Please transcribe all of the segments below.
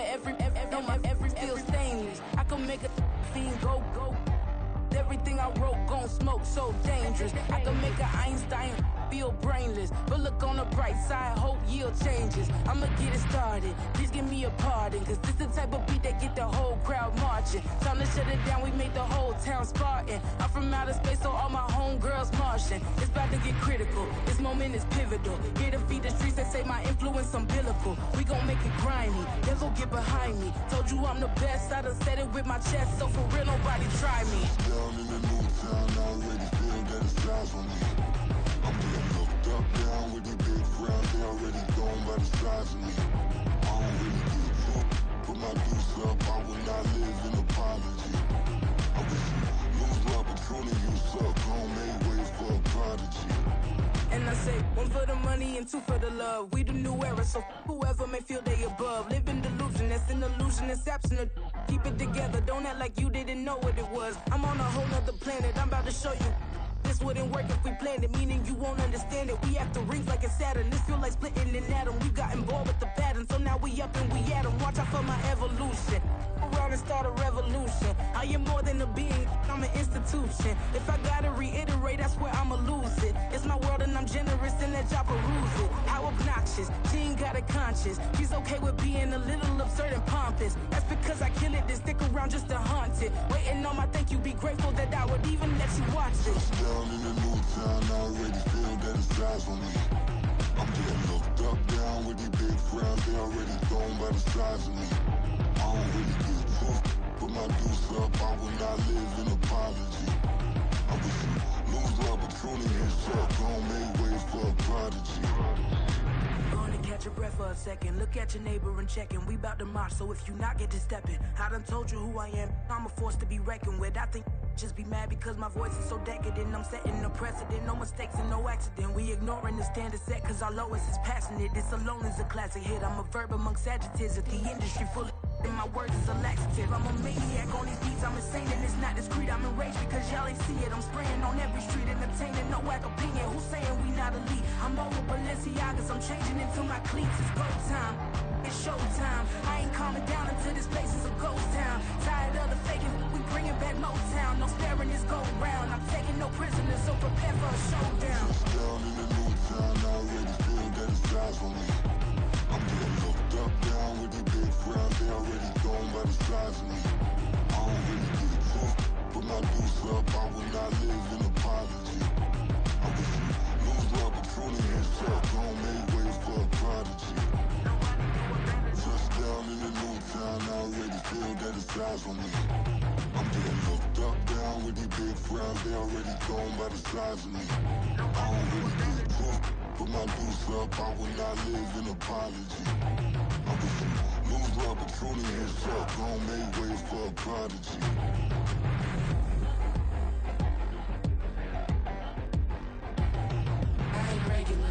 every still stainless. I can make a fiend go. Everything I wrote gon' smoke, so dangerous. I can make an Einstein feel brainless, but look on the bright side, hope yield changes. I'ma get it started, please give me a pardon, cause this the type of beat that get the whole crowd marching. Time to shut it down, we made the whole town Spartan. I'm from outer space, so all my homegirls Martian. It's about to get critical, this moment is pivotal. Here to feed the streets that say my influence umbilical. We gon' make it grimy, never get behind me. Told you I'm the best, I done said it with my chest, so for real nobody try me. Down in the new town, I already feel that it's eyes on me. I'm getting looked up, down with these big crowds, they already gone by the size of me. I don't really get drunk, put my deuce up, I will not live in apology. I wish you lose love, but truly you suck, home made ways for a prodigy. And I say, one for the money and two for the love. We the new era, so whoever may feel they above. Live in delusion, that's an illusion, it's absent. Keep it together, don't act like you didn't know what it was. I'm on a whole nother planet, I'm about to show you. This wouldn't work if we planned it, meaning you won't understand it. We after rings like a Saturn, this feel like splitting an atom. We got involved with the pattern, so now we up and we at 'em. Watch out for my evolution. Around and start a revolution. I am more than a being, I'm an institution. If I gotta reiterate, that's where I'ma lose it. It's my world and I'm generous and that y'all peruse it. How obnoxious, she ain't got a conscience. She's okay with being a little absurd and pompous. That's because I kill it, then stick around just to haunt it. Waiting on my thank you, be grateful that I would even let you watch it. Down in the new town, I already feel that it's eyes on me. I'm getting looked up, down with these big crowds, they already gone by the size of me. I don't really get drunk, put my deuce up, I will not live in apology. I wish you lose love, but truly you suck, home made ways for a prodigy. Gonna catch your breath for a second. Look at your neighbor and check him. We bout to march, so if you not get to stepping. I done told you who I am. I'm a force to be reckoned with. I think just be mad because my voice is so decadent. I'm setting a precedent. No mistakes and no accident. We ignoring the standard set cause our lowest is passionate. This alone is a classic hit. I'm a verb amongst adjectives. If the industry full of and my words is a laxative. I'm a maniac on these beats. I'm insane and it's not discreet. I'm enraged because y'all ain't see it. I'm spraying on every street, entertaining no whack opinion. Who's saying we not elite? I'm over Balenciagas. I'm changing into my cleats. It's go time. It's showtime. I ain't calming down until this place is a ghost town. Tired of the faking, we bringing back Motown. No sparing this go round. I'm taking no prisoners, so prepare for a showdown. Down in the new town, I already feel that it's eyes on me. I'm getting looked up, down with these big crowds, they already gone by the size of me. I don't really get drunk, put my deuce up, I will not live in apology. I wish you lose love, but truly you suck, home made ways for a prodigy. Down in the new town, I already feel that it's eyes on me. I'm getting looked up, down with these big crowds, they already gone by the size of me. I don't really get drunk, put my deuce up, I will not live in apology. I wish you lose love, but truly you suck, home made ways for a prodigy. I ain't regular.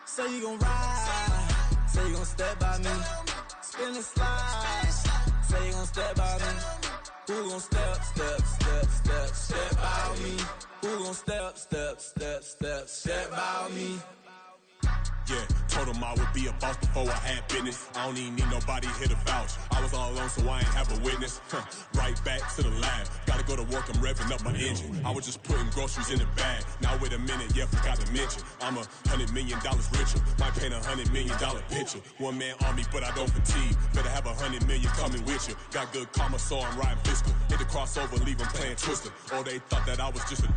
Say you gon' ride, say you gon' step by me, spin and slide, say you gon' step by me. Who gon' step by me? Who gon' step by me? Yeah, told him I would be a boss before I had business. I don't even need nobody here to vouch. I was all alone, so I ain't have a witness. Right back to the lab. Gotta go to work, I'm revving up my engine. I was just putting groceries in the bag. Now wait a minute, yeah, forgot to mention. I'm $100 million richer. Might paint $100 million picture. One man army, but I don't fatigue. Better have 100 million coming with you. Got good karma, so I'm riding fiscal. Hit the crossover, leave them playing Twister. Oh, they thought that I was just a...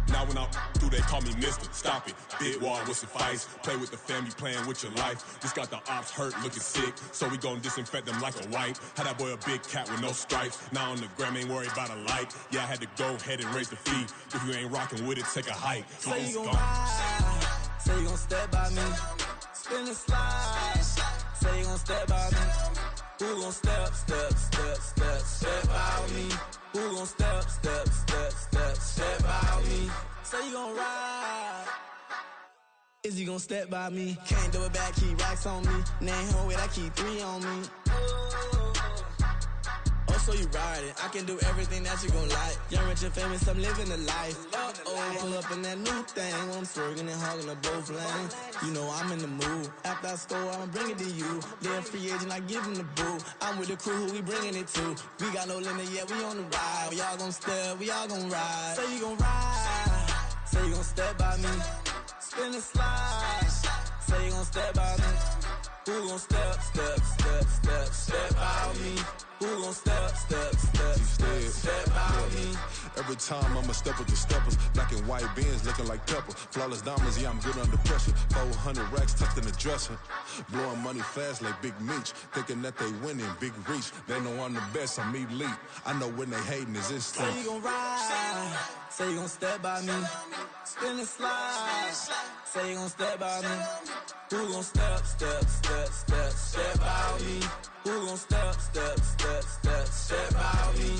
Now when I'm through, they call me Mister. Stop it. Big wall with some fights. Play with the family, playing with your life. Just got the ops hurt, looking sick. So we gon' disinfect them like a wipe. Had that boy a big cat with no stripes. Now on the gram, ain't worried about a light. Yeah, I had to go ahead and raise the fee. If you ain't rocking with it, take a hike. Say you gon' ride, say you gon' step by me, spin and slide. Say you gon' step by me. Who gon' step out me? Who gon' step out me? Say you gon' ride. Is he gon' step by me? Can't do it back, keep racks on me. Name home with I keep 3 on me. Oh, so you ride it. I can do everything that you gon' like. Young, rich, and famous, I'm living the life. Pull up in that new thing when I'm swerving and hogging the both lanes. You know I'm in the mood. After I score, I'ma bring it to you. They're a free agent, I give him the boo. I'm with the crew, who we bringing it to. We got no limit yet, we on the ride. We all gon' step, we all gon' ride. Say you gon' ride. Say you gon' step by me. Spin and slide. Say you gon' step by me. Who gon' step out me? Who gon' step out me? Every time I'ma step with the steppers. Black and white beans looking like pepper. Flawless diamonds, yeah, I'm good under pressure. 400 racks tucked in the dresser. Blowing money fast like Big Meech. Thinking that they winning, big reach. They know I'm the best, I'm elite. I know when they hating is instinct. Say you gon' ride. Say you gon' step by me. Spin and slide. Say you gon' step by me. Who gon' step out me? Who gon' step out me?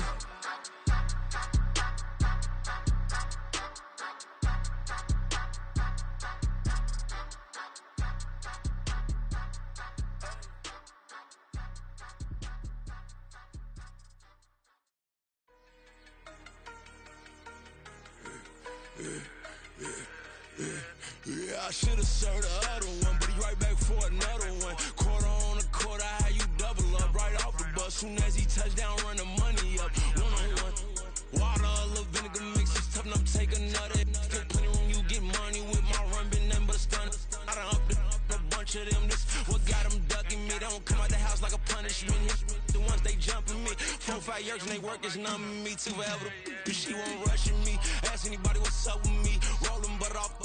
Yeah, I should've served the other one, but he right back for another one. Quarter on a quarter, how you double up right off the bus. Soon as he touch down, run the money up. 1-on-1. Water, a little vinegar mix, it's tough enough to take another. Get plenty room, you get money with my run, been nothing but a stun. I done up a bunch of them. This what got them ducking me. They don't come out the house like a punishment. The ones they jumping me. 4-5 years and they work is numbing me. Too forever. She won't rushing me. Ask anybody what's up with me. Rolling butt off.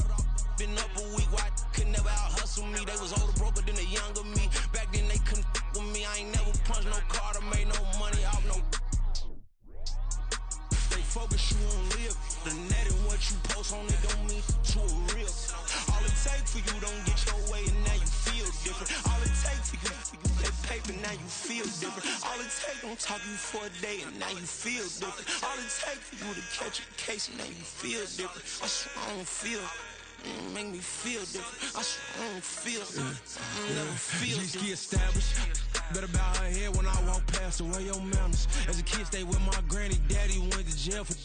Been up a week, why could never out hustle me? They was older, broker than the younger me. Back then they couldn't with me. I ain't never punched no card or made no money off no. They focus, you on live. The net and what you post on it don't mean to a real. All it take for you don't get your way and now you feel different. All it take for you get paper, now you feel different. All it take don't talk you for a day and now you feel different. All it take for you to catch a case and now you feel different. I swear I don't feel. Make me feel different. I swear I don't feel. I never feel different. G-ski established. Better bow her head when I walk past her. Where your manners? As a kid, stayed with my granny. Daddy went to jail for.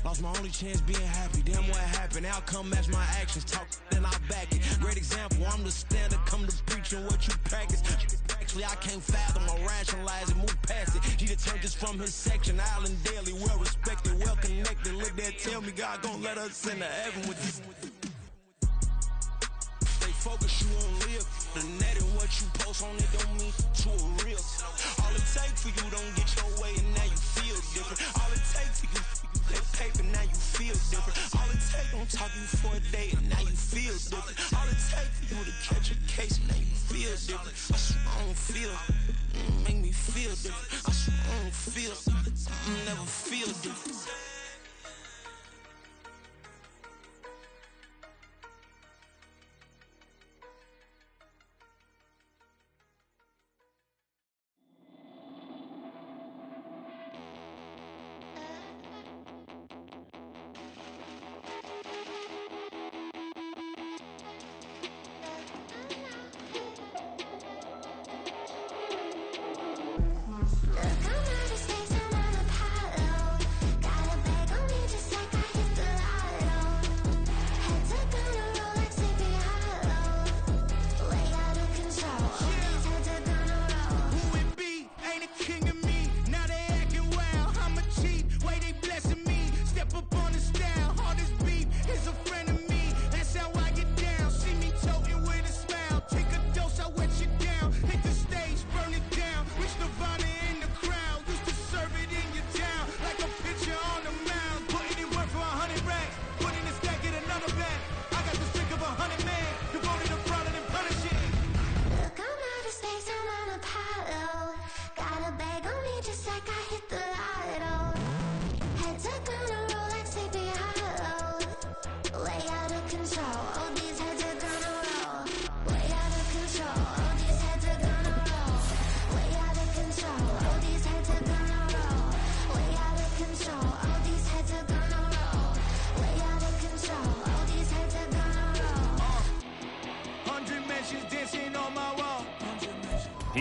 Lost my only chance being happy. Damn, what happened? Outcome match my actions. Talk, then I back it. Great example. I'm the standard. Come to preaching what you practice. Actually, I can't fathom or rationalize it. Move past it. She turned this from his section. Island daily, well respected, well connected. Look there, tell me God gon' let us into heaven with this. Focus, you on live. The net and what you post on it don't mean to a real. All it take for you don't get your way and now you feel different. All it take for you get paper, now you feel different. All it take don't talk you for a day and now you feel different. All it take for you to catch a case and now you feel different. I swear I don't feel. Make me feel different. I swear I don't feel. I never feel different. Look, I'm out of space, I'm on Apollo. Got a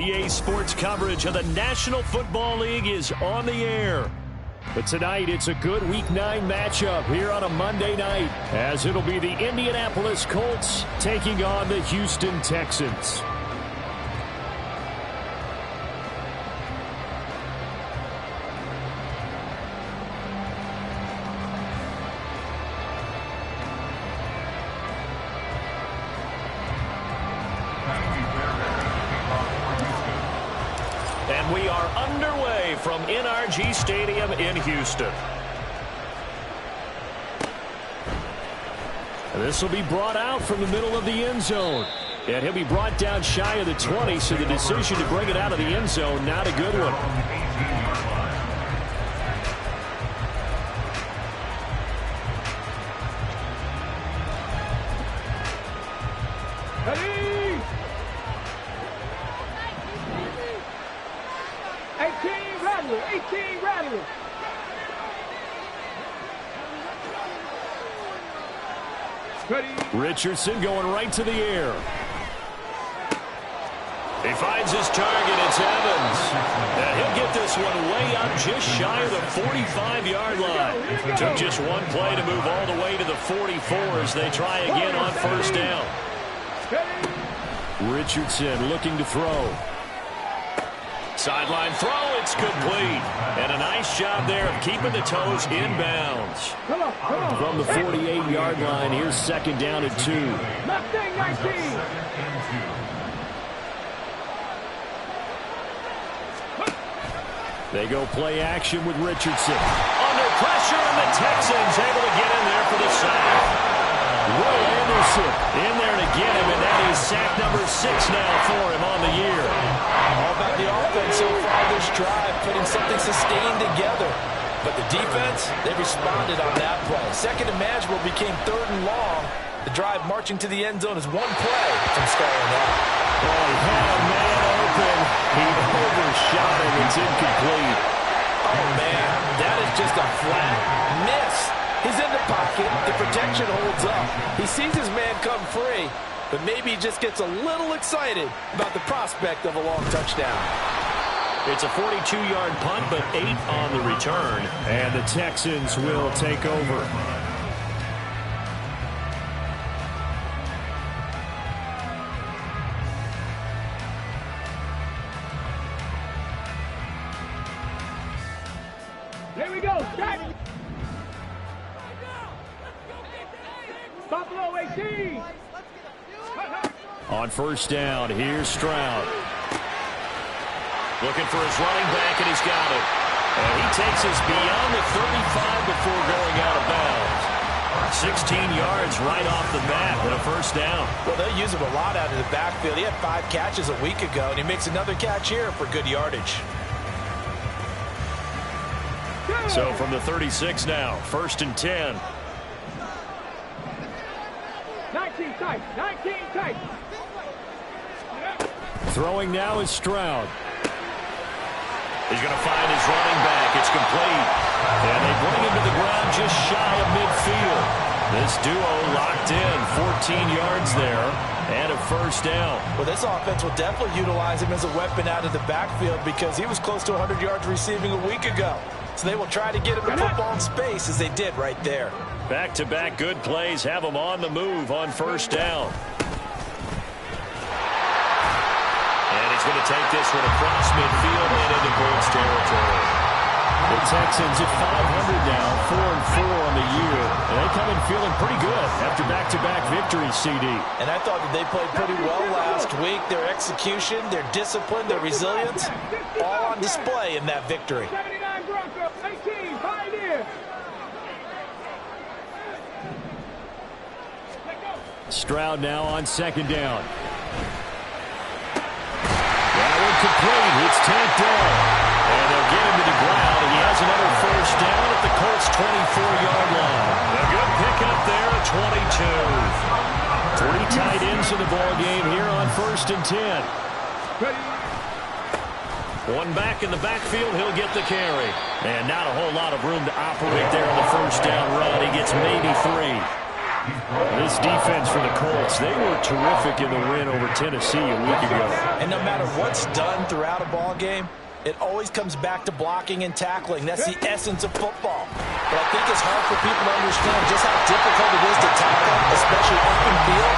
EA Sports coverage of the National Football League is on the air. But tonight, it's a good Week 9 matchup here on a Monday night, as it'll be the Indianapolis Colts taking on the Houston Texans. And we are underway from NRG Stadium in Houston. This will be brought out from the middle of the end zone. And he'll be brought down shy of the 20, so the decision to bring it out of the end zone, not a good one. Richardson going right to the air. He finds his target. It's Evans. And he'll get this one way up just shy of the 45-yard line. Took just one play to move all the way to the 44 as they try again on first down. Richardson looking to throw. Sideline throw, it's complete. And a nice job there of keeping the toes inbounds. From the 48-yard line, here's second down and 2. They go play action with Richardson. Under pressure, and the Texans able to get in there for the sack. Will Anderson in there to get him, and that is sack number 6 now for him on the year. All about the offense so far this drive, putting something sustained together. But the defense, they responded on that play. Second and manageable became 3rd and long. The drive marching to the end zone is one play from stalling out. Oh, he had a man open. He overshot him. It's incomplete. Oh, man, that is just a flat miss. He's in the pocket. The protection holds up. He sees his man come free, but maybe he just gets a little excited about the prospect of a long touchdown. It's a 42-yard punt, but 8 on the return. And the Texans will take over. Here we go. Start. Buffalo 18. On first down, here's Stroud. Looking for his running back, and he's got it. And he takes us beyond the 35 before going out of bounds. 16 yards right off the bat with a first down. Well, they'll use him a lot out of the backfield. He had 5 catches a week ago, and he makes another catch here for good yardage. So from the 36 now, 1st and 10. 19 tight. 19 tight. Throwing now is Stroud. He's going to find his running back. It's complete. And they bring him to the ground just shy of midfield. This duo locked in. 14 yards there and a first down. Well, this offense will definitely utilize him as a weapon out of the backfield because he was close to 100 yards receiving a week ago. So they will try to get him the football in space as they did right there. Back-to-back good plays have him on the move on first down. And he's going to take this one across midfield and into Colts territory. The Texans at 500 now, 4-4 on the year. And they come in feeling pretty good after back-to-back victories, CD. And I thought that they played pretty well last week. Their execution, their discipline, their resilience, all on display in that victory. 79 Broncos, 18 Pioneer. Stroud now on second down. That one complete. It's tapped down. And they'll get him to the ground. And he has another first down at the Colts' 24-yard line. A good pickup there at 22. 3 tight ends in the ball game here on 1st and 10. One back in the backfield. He'll get the carry. And not a whole lot of room to operate there on the first down run. He gets maybe 3. This defense for the Colts, they were terrific in the win over Tennessee a week ago. And no matter what's done throughout a ball game, it always comes back to blocking and tackling. That's the essence of football. But I think it's hard for people to understand just how difficult it is to tackle, especially open field.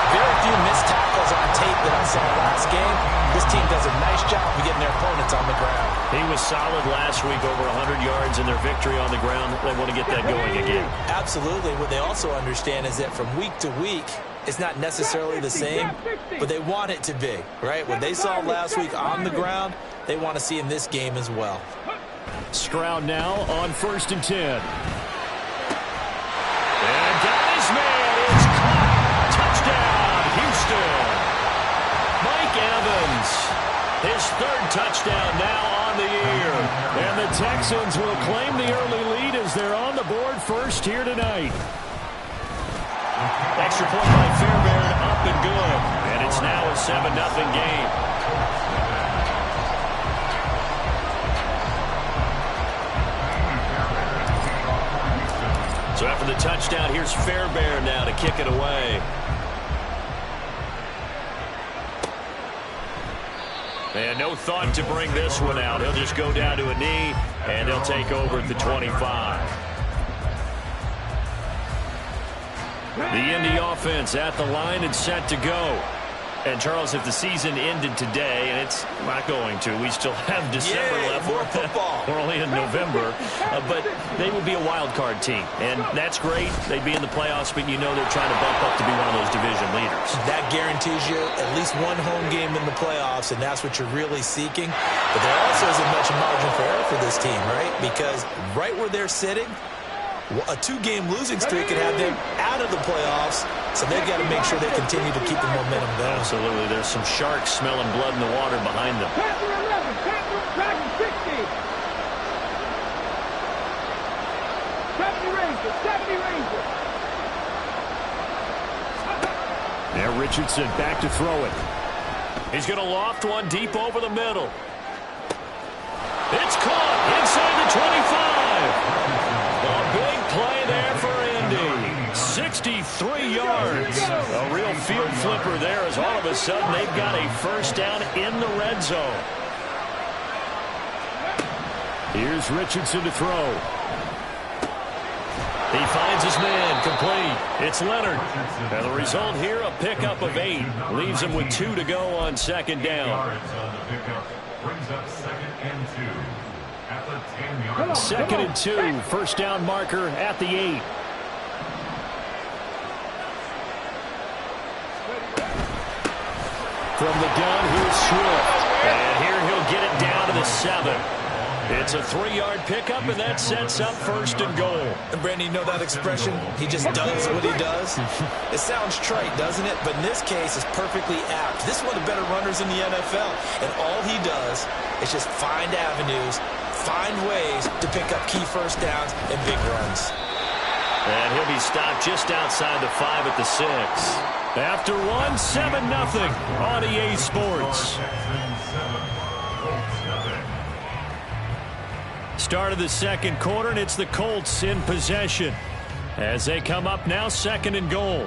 Very few missed tackles on tape that I saw last game. This team does a nice job of getting their opponents on the ground. He was solid last week, over 100 yards in their victory on the ground. They want to get that going again. Absolutely. What they also understand is that from week to week, it's not necessarily the same, but they want it to be, right? What they saw last week on the ground, they want to see in this game as well. Stroud now on 1st and 10. And got his man. It's caught. Touchdown, Houston. Mike Evans, his 3rd touchdown now on the year. And the Texans will claim the early lead as they're on the board first here tonight. Extra point by Fairbairn, up and good. And it's now a 7-0 game. So after the touchdown, here's Fairbairn now to kick it away. And no thought to bring this one out. He'll just go down to a knee, and they'll take over at the 25. The Indy offense at the line and set to go. And, Charles, if the season ended today, and it's not going to, we still have December left. More football. We're only in November. But they would be a wild card team. And that's great. They'd be in the playoffs, but you know they're trying to bump up to be one of those division leaders. That guarantees you at least one home game in the playoffs, and that's what you're really seeking. But there also isn't much margin for error for this team, right? Because right where they're sitting, a 2-game losing streak could have them out of the playoffs, so they've got to make sure they continue to keep the momentum going. Absolutely. There's some sharks smelling blood in the water behind them. Panther 11, Panther Dragon 60. 70 Rangers, 70 Rangers. Now Richardson back to throw it. He's going to loft one deep over the middle. It's caught inside the 25. A big play there for Indy. 63 yards. A real field flipper there as all of a sudden they've got a first down in the red zone. Here's Richardson to throw. He finds his man, complete. It's Leonard. And the result here, a pickup of 8. Leaves him with 2 to go on 2nd down. Brings up 2nd and 2 at the 10-yard line. 2nd and 2, first down marker at the 8. From the gun, here's Swift. And here he'll get it down to the 7. It's a 3-yard pickup, and that sets up 1st and goal. And Brandon, you know that expression? He just does what he does. It sounds trite, doesn't it? But in this case, it's perfectly apt. This is one of the better runners in the NFL. And all he does is just find avenues, find ways to pick up key first downs and big runs. And he'll be stopped just outside the 5 at the 6. After one, 7-0 on EA Sports. Start of the 2nd quarter, and it's the Colts in possession as they come up now 2nd and goal.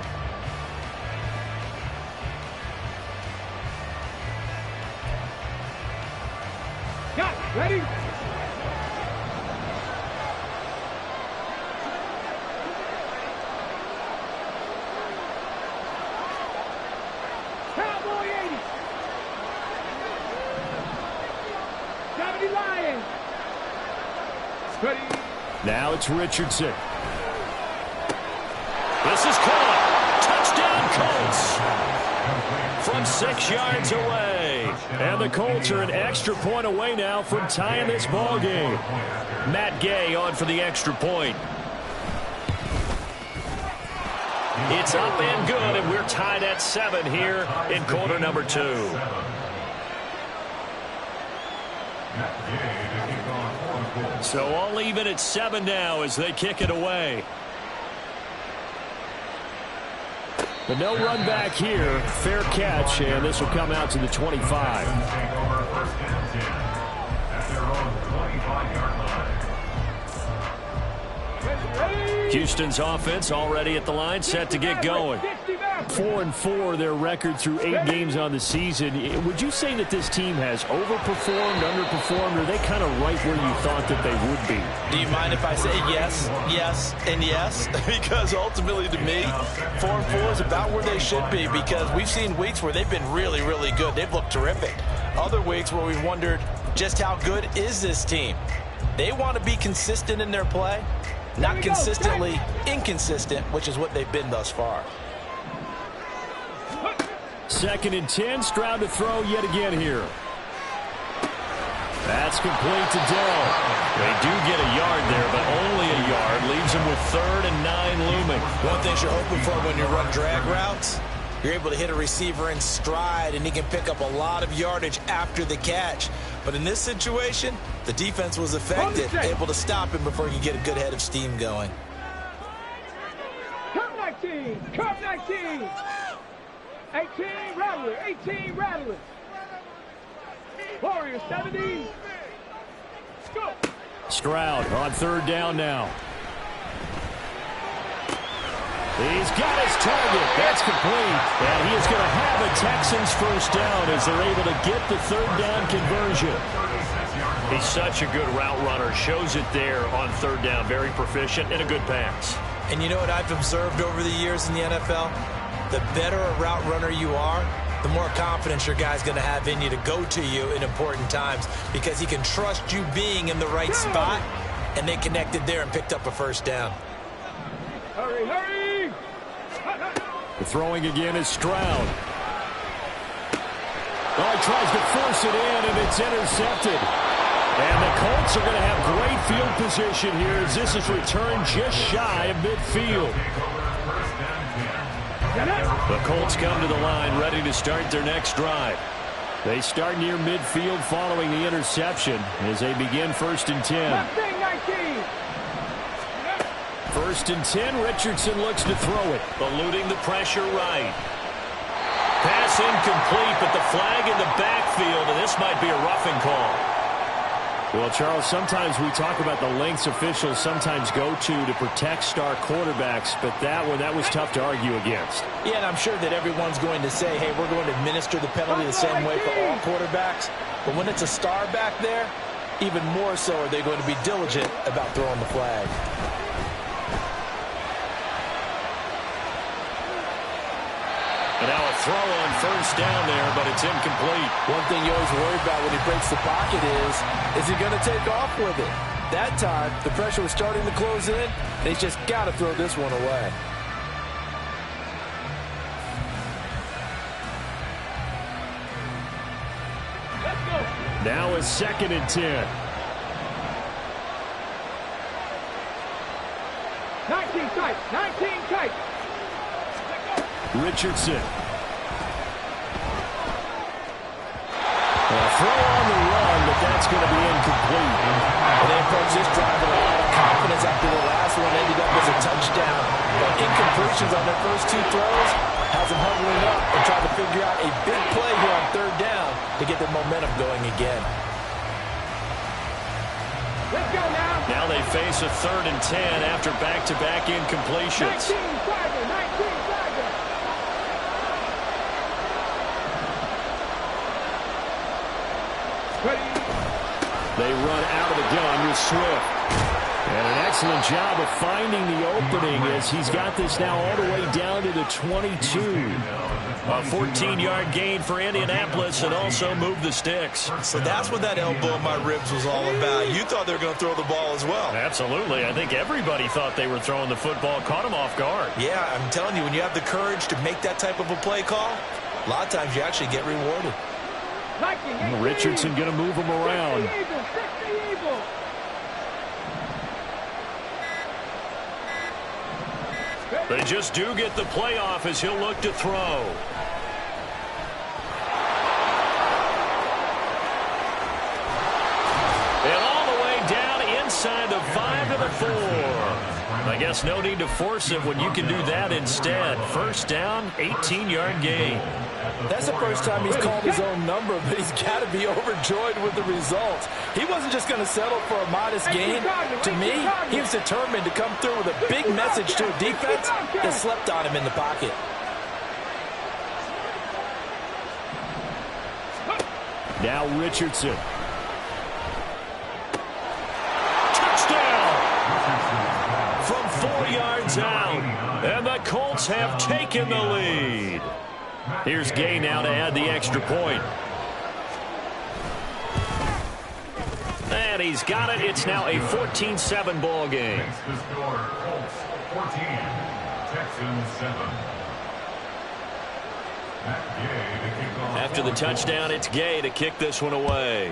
Got it. Ready? Cowboy 80. 70 Lions. Ready? Now it's Richardson. This is caught. Touchdown Colts from 6 yards away. And the Colts are an extra point away now from tying this ball game. Matt Gay on for the extra point. It's up and good, and we're tied at 7 here in quarter number 2. So all even at 7 now as they kick it away. But no run back here. Fair catch, and this will come out to the 25. Ready? Houston's offense already at the line, set to get going. 4-4 their record through 8 games on the season. Would you say that this team has overperformed, underperformed, or are they kind of right where you thought that they would be? Do you mind if I say yes, yes, and yes? Because ultimately to me, 4-4 is about where they should be, because we've seen weeks where they've been really, really good. They've looked terrific. Other weeks where we've wondered just how good is this team. They want to be consistent in their play, not consistently inconsistent, which is what they've been thus far. 2nd and 10, Stroud to throw yet again here. That's complete to Dell. They do get a yard there, but only a yard. Leaves them with 3rd and 9 looming. One thing you're hoping for when you run drag routes, you're able to hit a receiver in stride, and he can pick up a lot of yardage after the catch. But in this situation, the defense was effective, able to stop him before he could get a good head of steam going. Come 19, come 19. 18, Rattler, 18, Rattler. Warriors, 70. Go. Stroud on 3rd down now. He's got his target. That's complete. And he is going to have a Texans first down as they're able to get the 3rd down conversion. He's such a good route runner. Shows it there on 3rd down. Very proficient and a good pass. And you know what I've observed over the years in the NFL? The better a route runner you are, the more confidence your guy's going to have in you to go to you in important times, because he can trust you being in the right spot, and they connected there and picked up a first down. Hurry, hurry! The throwing again is Stroud. Oh, he tries to force it in, and it's intercepted. And the Colts are going to have great field position here as this is returned just shy of midfield. The Colts come to the line ready to start their next drive. They start near midfield following the interception as they begin 1st and 10. 1st and 10, Richardson looks to throw it, eluding the pressure right. Pass incomplete, but the flag in the backfield, and this might be a roughing call. Well, Charles, sometimes we talk about the lengths officials sometimes go to protect star quarterbacks, but that was tough to argue against. Yeah, and I'm sure that everyone's going to say, hey, we're going to administer the penalty the same way for all quarterbacks. But when it's a star back there, even more so are they going to be diligent about throwing the flag. And now a throw on 1st down there, but it's incomplete. One thing you always worry about when he breaks the pocket is he going to take off with it? That time, the pressure was starting to close in, and he's just got to throw this one away. Let's go. Now is 2nd and 10. 19 tight, 19 tight. Richardson. A throw on the run, but that's going to be incomplete. And they approach this drive with a lot of confidence after the last one ended up as a touchdown. But incompletions on their first 2 throws has them huddling up and trying to figure out a big play here on 3rd down to get their momentum going again. Let's go now. Now they face a 3rd and 10 after back-to-back incompletions. 19 Tiger, 19 Tiger. They run out of the gun with Swift. And an excellent job of finding the opening as he's got this now all the way down to the 22. A 14-yard gain for Indianapolis and also moved the sticks. So that's what that elbow in my ribs was all about. You thought they were going to throw the ball as well. Absolutely. I think everybody thought they were throwing the football, caught him off guard. Yeah, I'm telling you, when you have the courage to make that type of a play call, a lot of times you actually get rewarded. Richardson going to move him around. They just do get the playoff as he'll look to throw. And all the way down inside the 5 to the 4. I guess no need to force it when you can do that instead. First down, 18-yard gain. That's the first time he's called his own number, but he's got to be overjoyed with the results. He wasn't just going to settle for a modest gain. To me, he was determined to come through with a big message to a defense that slept on him in the pocket. Now Richardson. Touchdown! From 4 yards out. And the Colts have taken the lead. Here's Gay now to add the extra point. And he's got it. It's now a 14-7 ball game. Makes the score Colts 14, Texans 7. After the touchdown, it's Gay to kick this one away.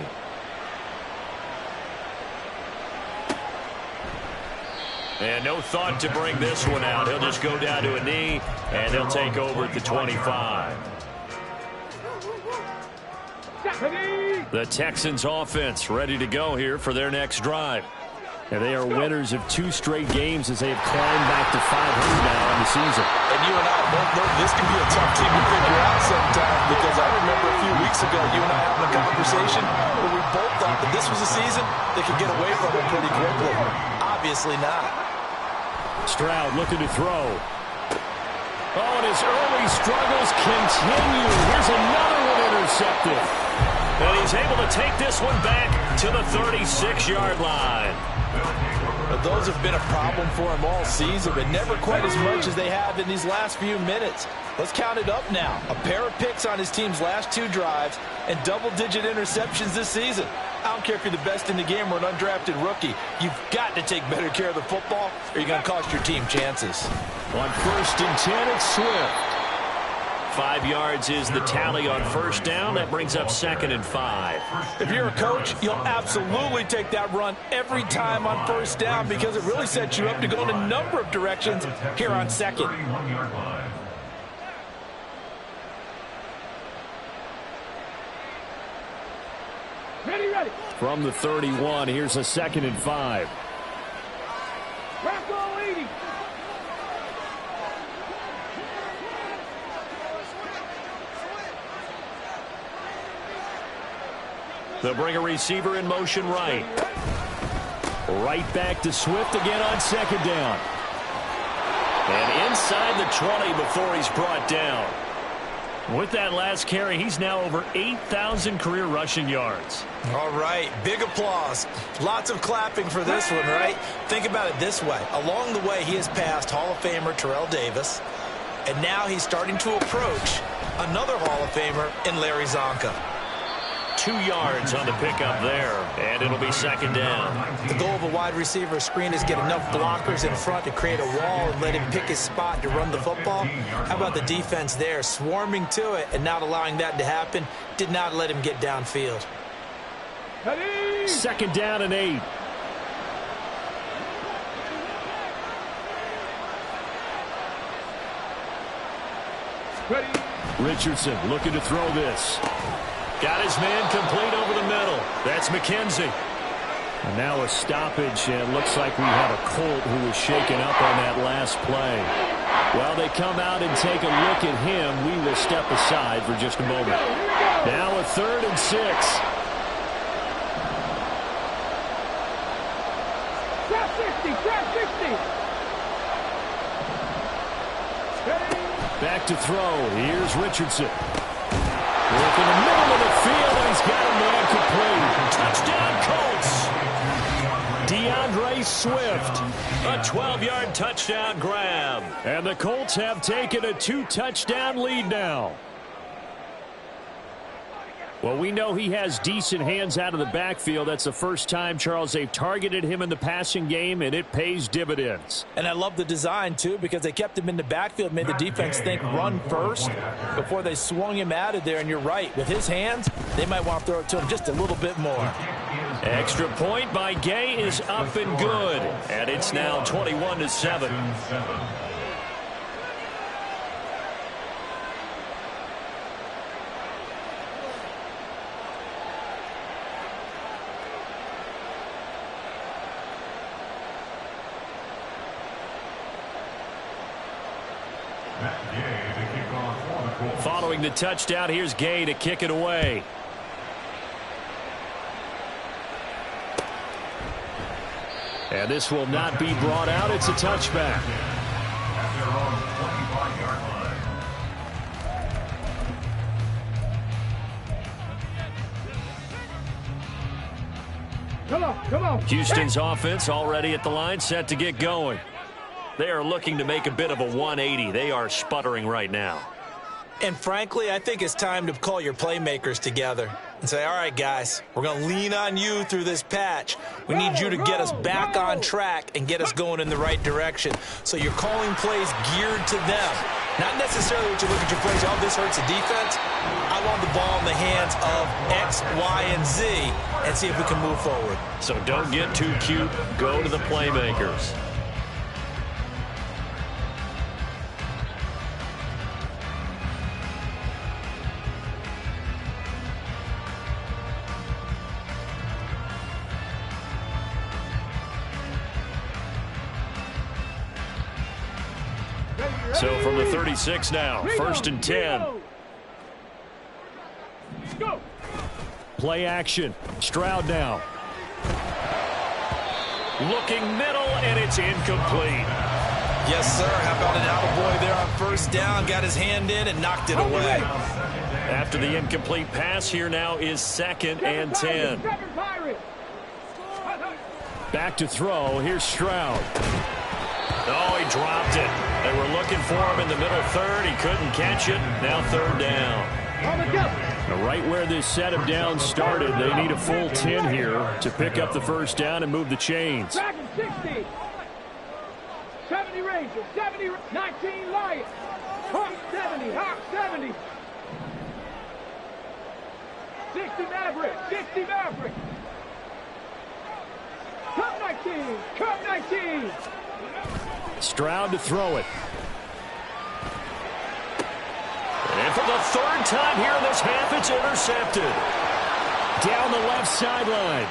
And no thought to bring this one out. He'll just go down to a knee, and he'll take over at the 25. The Texans offense ready to go here for their next drive. And they are winners of 2 straight games as they have climbed back to 500 now in the season. And you and I both know this can be a tough team to figure out sometimes, because I remember a few weeks ago you and I having a conversation where we both thought that this was a season they could get away from it pretty quickly. Obviously not. Stroud looking to throw. Oh, and his early struggles continue. Here's another one intercepted. And he's able to take this one back to the 36-yard line. But those have been a problem for him all season, but never quite as much as they have in these last few minutes. Let's count it up now. A pair of picks on his team's last 2 drives and double-digit interceptions this season. I don't care if you're the best in the game or an undrafted rookie. You've got to take better care of the football or you're going to cost your team chances. On 1st and 10, it's Swift. 5 yards is the tally on first down. That brings up 2nd and 5. If you're a coach, you'll absolutely take that run every time on first down because it really sets you up to go in a number of directions here on 2nd. Ready. From the 31, here's a 2nd and 5. Bronco 80. They'll bring a receiver in motion right. Right back to Swift again on 2nd down. And inside the 20 before he's brought down. With that last carry, he's now over 8,000 career rushing yards. All right, big applause. Lots of clapping for this one, right? Think about it this way. Along the way, he has passed Hall of Famer Terrell Davis, and now he's starting to approach another Hall of Famer in Larry Zonka. 2 yards on the pickup there, and it'll be 2nd down. The goal of a wide receiver screen is get enough blockers in front to create a wall and let him pick his spot to run the football. How about the defense there, swarming to it and not allowing that to happen? Did not let him get downfield. 2nd down and 8. Ready. Richardson looking to throw this. Got his man complete over the middle. That's McKenzie. And now a stoppage, and looks like we have a Colt who was shaken up on that last play. While they come out and take a look at him, we will step aside for just a moment. Now a 3rd and 6. Grab 60. Back to throw. Here's Richardson. Work in the middle of the field, and he's got a man complete. Touchdown, Colts. DeAndre Swift. A 12-yard touchdown grab. And the Colts have taken a 2-touchdown lead now. Well, we know he has decent hands out of the backfield. That's the first time, Charles, they've targeted him in the passing game, and it pays dividends. And I love the design, too, because they kept him in the backfield, made the defense think run first before they swung him out of there. And you're right, with his hands, they might want to throw it to him just a little bit more. Extra point by Gay is up and good. And it's now 21-7. Following the touchdown, here's Gay to kick it away. And this will not be brought out. It's a touchback. At their own 25-yard line. Come on. Houston's offense already at the line, set to get going. They are looking to make a bit of a 180. They are sputtering right now. And frankly, I think it's time to call your playmakers together and say, all right, guys, we're going to lean on you through this patch. We need you to get us back on track and get us going in the right direction. So you're calling plays geared to them. Not necessarily what you look at your plays, oh, this hurts the defense. I want the ball in the hands of X, Y, and Z and see if we can move forward. So don't get too cute. Go to the playmakers. So from the 36 now, 1st and 10. Go. Play action. Stroud now. Looking middle, and it's incomplete. Yes, sir. How about an attaboy there on 1st down? Got his hand in and knocked it away. After the incomplete pass, here now is 2nd and 10. Back to throw. Here's Stroud. Oh, he dropped it. They were looking for him in the middle third. He couldn't catch it. Now 3rd down. Now right where this set of downs started, they need a full 10 here to pick up the 1st down and move the chains. 60. 70 Rangers. 70. 19 Lions. Hawk 70. Hawk 70. 60 Maverick. 60 Maverick. Cup 19. Cup 19. Stroud to throw it. And for the 3rd time here in this half, it's intercepted. Down the left sideline.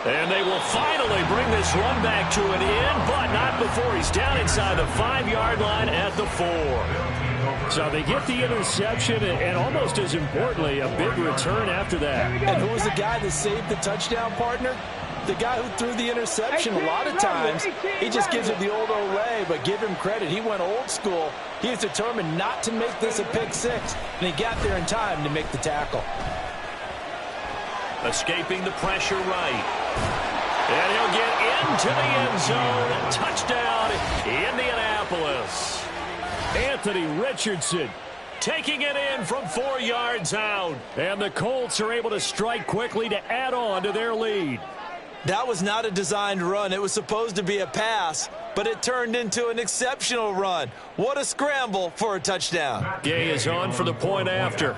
And they will finally bring this run back to an end, but not before he's down inside the 5-yard line at the 4. So they get the interception, and almost as importantly, a big return after that. And who was the guy that saved the touchdown, partner? The guy who threw the interception. A lot of times, he just gives it the old Olay, but give him credit. He went old school. He was determined not to make this a pick 6, and he got there in time to make the tackle. Escaping the pressure right. And he'll get into the end zone. Touchdown, Indianapolis. Anthony Richardson taking it in from 4 yards out. And the Colts are able to strike quickly to add on to their lead. That was not a designed run. It was supposed to be a pass, but it turned into an exceptional run. What a scramble for a touchdown. Gay is on for the point after.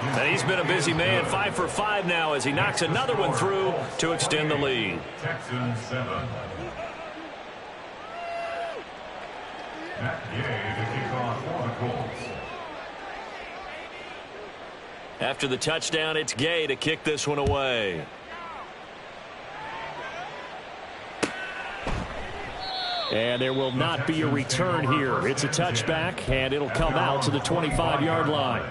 And he's been a busy man, 5 for 5 now as he knocks another one through to extend the lead. Texans 7. Matt Gay to kick off for the Colts. After the touchdown, it's Gay to kick this one away. And there will not be a return here. It's a touchback, and it'll come out to the 25-yard line.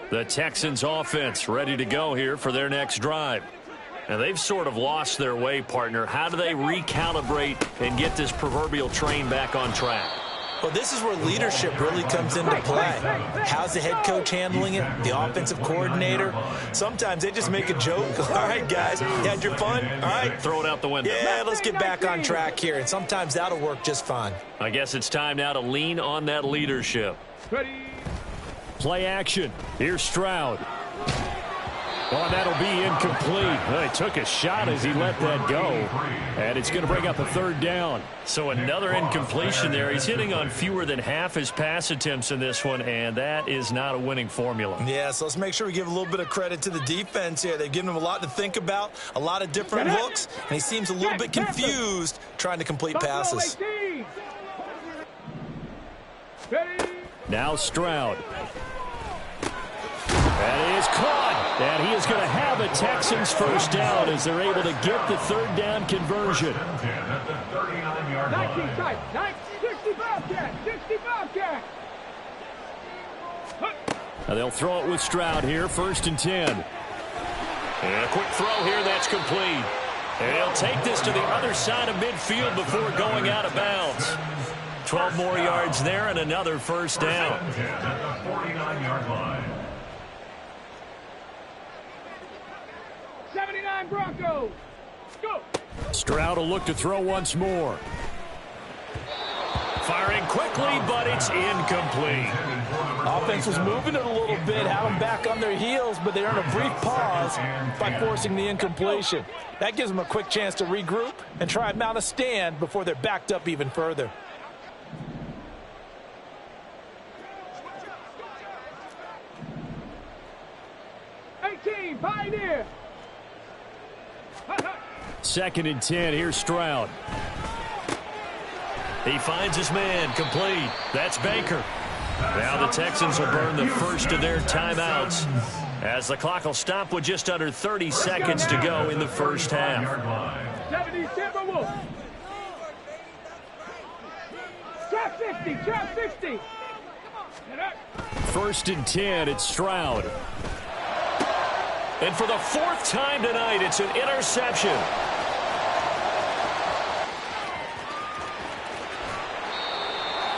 The Texans offense ready to go here for their next drive. And they've sort of lost their way, partner. How do they recalibrate and get this proverbial train back on track? Well, this is where leadership really comes into play. How's the head coach handling it? The offensive coordinator? Sometimes they just make a joke. All right, guys, you had your fun? All right. Throw it out the window. Yeah, let's get back on track here. And sometimes that'll work just fine. I guess it's time now to lean on that leadership. Ready. Play action. Here's Stroud. Oh, that'll be incomplete. Well, he took a shot as he let that go. And it's going to bring up a 3rd down. So another incompletion there. He's hitting on fewer than half his pass attempts in this one, and that is not a winning formula. Yeah, so let's make sure we give a little bit of credit to the defense here. They've given him a lot to think about, a lot of different looks, and he seems a little bit confused trying to complete passes. Now Stroud. That is caught, and he is going to have a Texans first down as they're able to get the third down conversion. 19 tight, 60 Bobcat, 60 Bobcat. Now they'll throw it with Stroud here, 1st and 10. And a quick throw here, that's complete. And he'll take this to the other side of midfield before going out of bounds. 12 more yards there and another first down. At the 49-yard line. 79 Broncos. Go. Stroud will look to throw once more. Firing quickly, but it's incomplete. Offense was moving it a little bit, had them back on their heels, but they earn a brief pause by forcing the incompletion. That gives them a quick chance to regroup and try and mount a stand before they're backed up even further. Pioneer. 2nd and 10. Here's Stroud. He finds his man, complete. That's Baker. Now the Texans will burn the first of their timeouts as the clock will stop with just under 30 seconds to go in the first half. 70 Timberwolves. Trap 60, trap 60. 1st and 10. It's Stroud. And for the 4th time tonight, it's an interception.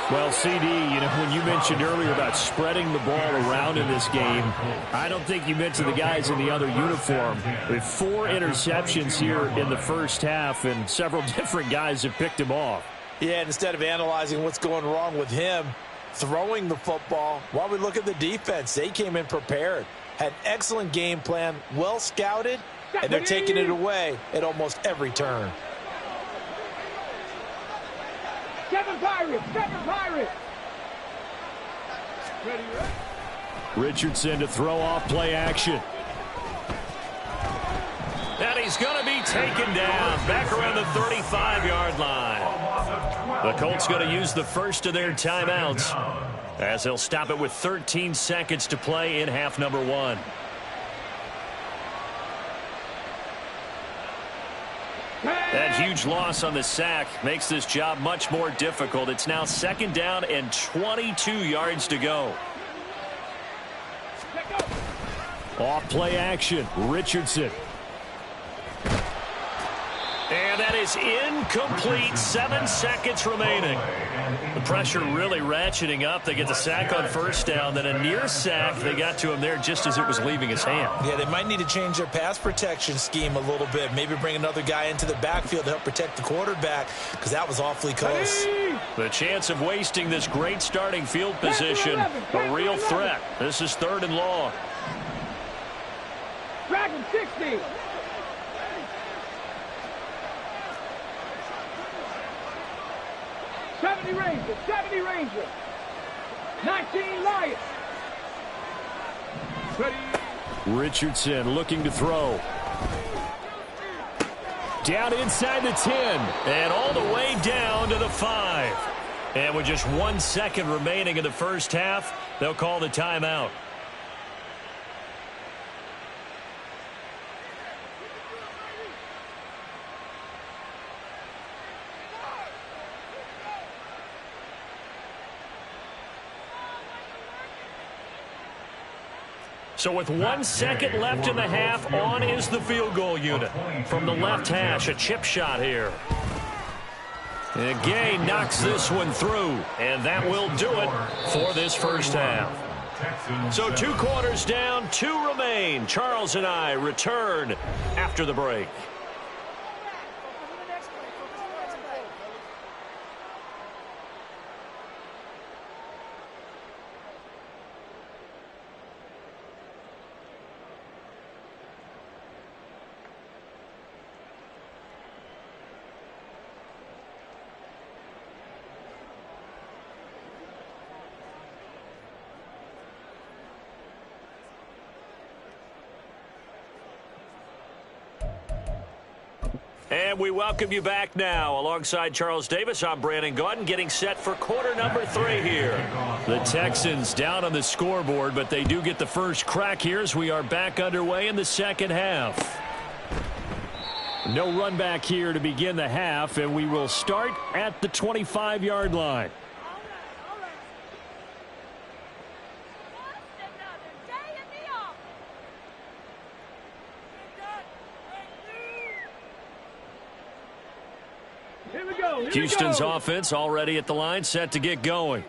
Well, CD, when you mentioned earlier about spreading the ball around in this game, I don't think you mentioned the guys in the other uniform. With 4 interceptions here in the first half, and several different guys have picked him off. Yeah, and instead of analyzing what's going wrong with him throwing the football, while we look at the defense, they came in prepared. Had an excellent game plan, well scouted, and they're taking it away at almost every turn. 7 Pirates, 7 Pirates. Ready, right? Richardson to throw off play action. And he's going to be taken down back around the 35-yard line. The Colts going to use the first of their timeouts as they'll stop it with 13 seconds to play in half number 1. That huge loss on the sack makes this job much more difficult. It's now 2nd down and 22 yards to go. Off play action, Richardson. And that is incomplete. 7 seconds remaining. The pressure really ratcheting up. They get the sack on 1st down. Then a near sack. They got to him there just as it was leaving his hand. Yeah, they might need to change their pass protection scheme a little bit. Maybe bring another guy into the backfield to help protect the quarterback, because that was awfully close. The chance of wasting this great starting field position, a real threat. This is 3rd and long. Dragon 60. 70 Rangers, 70 Rangers. 19 Lions. Ready. Richardson looking to throw. Down inside the 10. And all the way down to the 5. And with just 1 second remaining in the first half, they'll call the timeout. So with 1 second left in the half, on is the field goal unit. From the left hash, a chip shot here. And Gay knocks this one through, and that will do it for this first half. So 2 quarters down, 2 remain. Charles and I return after the break. And we welcome you back now. Alongside Charles Davis, I'm Brandon Gaudin, getting set for quarter number 3 here. The Texans down on the scoreboard, but they do get the first crack here as we are back underway in the second half. No run back here to begin the half, and we will start at the 25-yard line. Houston's offense already at the line, set to get going.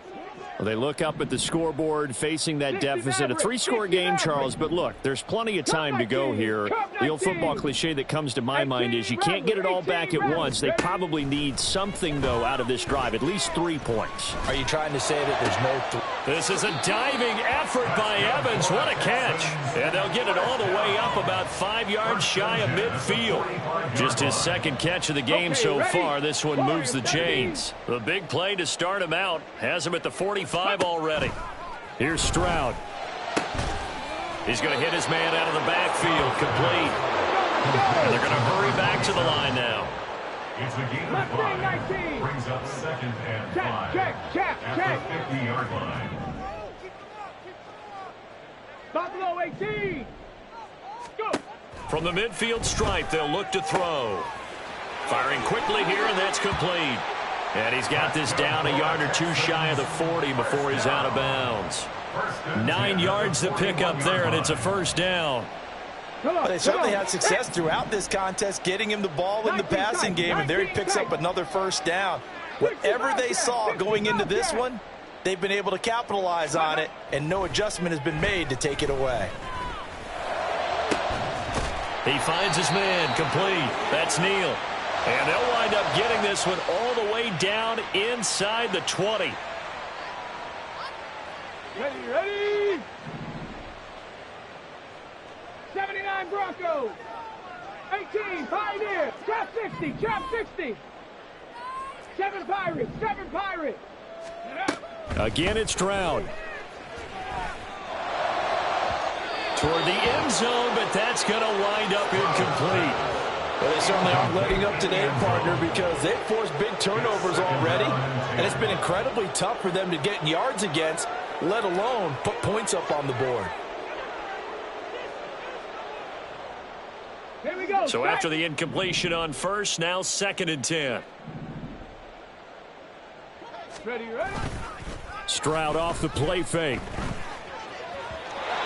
Well, they look up at the scoreboard, facing that deficit. A 3-score game, Charles, but look, there's plenty of time to go here. The old football cliche that comes to my mind is you can't get it all back at once. They probably need something, though, out of this drive, at least 3 points. Are you trying to say that there's no... This is a diving effort by Evans. What a catch. And they'll get it all the way up about 5 yards shy of midfield. Just his second catch of the game so far. This one moves the chains. The big play to start him out has him at the 45 already. Here's Stroud. He's going to hit his man out of the backfield, complete. And they're going to hurry back to the line now. It's a gain of 5. Brings up 2nd and 5. At the 50-yard line. Buffalo 18. Go. From the midfield stripe, they'll look to throw. Firing quickly here, and that's complete. And he's got this down a yard or 2 shy of the 40 before he's out of bounds. 9 yards to pick up there, and it's a first down. But they certainly had success throughout this contest, getting him the ball in the passing game, and there he picks up another first down. Whatever they saw going into this one, they've been able to capitalize on it, and no adjustment has been made to take it away. He finds his man, complete. That's Neal. And they'll wind up getting this one all the way down inside the 20. Ready. 79 Broncos. 18 Pioneers. Trap 60. 7 Pirates. Again, it's Stroud. Toward the end zone, but that's going to wind up incomplete. Well, they certainly aren't letting up today, partner, because they've forced big turnovers already, and it's been incredibly tough for them to get yards against, let alone put points up on the board. Here we go. So after the incompletion on first, now 2nd and 10. Ready. Stroud off the play fake.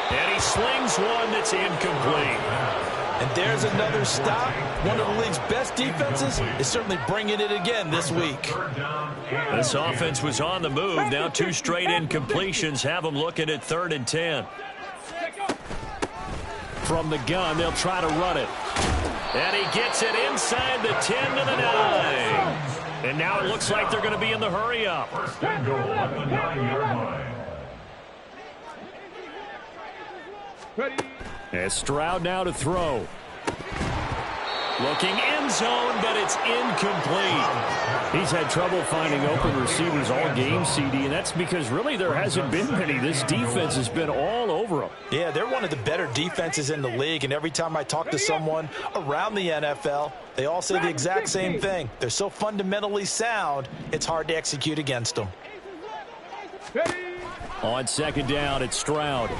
And he slings one that's incomplete. And there's another stop. One of the league's best defenses is certainly bringing it again this week. This offense was on the move. Now 2 straight incompletions have them looking at 3rd and 10. From the gun, they'll try to run it. And he gets it inside the 10 to the 9. And now it looks like they're going to be in the hurry-up. 1st and goal at the 9-yard line. Ready. And Stroud now to throw. Looking end zone, but it's incomplete. He's had trouble finding open receivers all game, CD, and that's because really there hasn't been many. This defense has been all over them. Yeah, they're one of the better defenses in the league, and every time I talk to someone around the NFL, they all say the exact same thing. They're so fundamentally sound, it's hard to execute against them. On 2nd down, it's Stroud.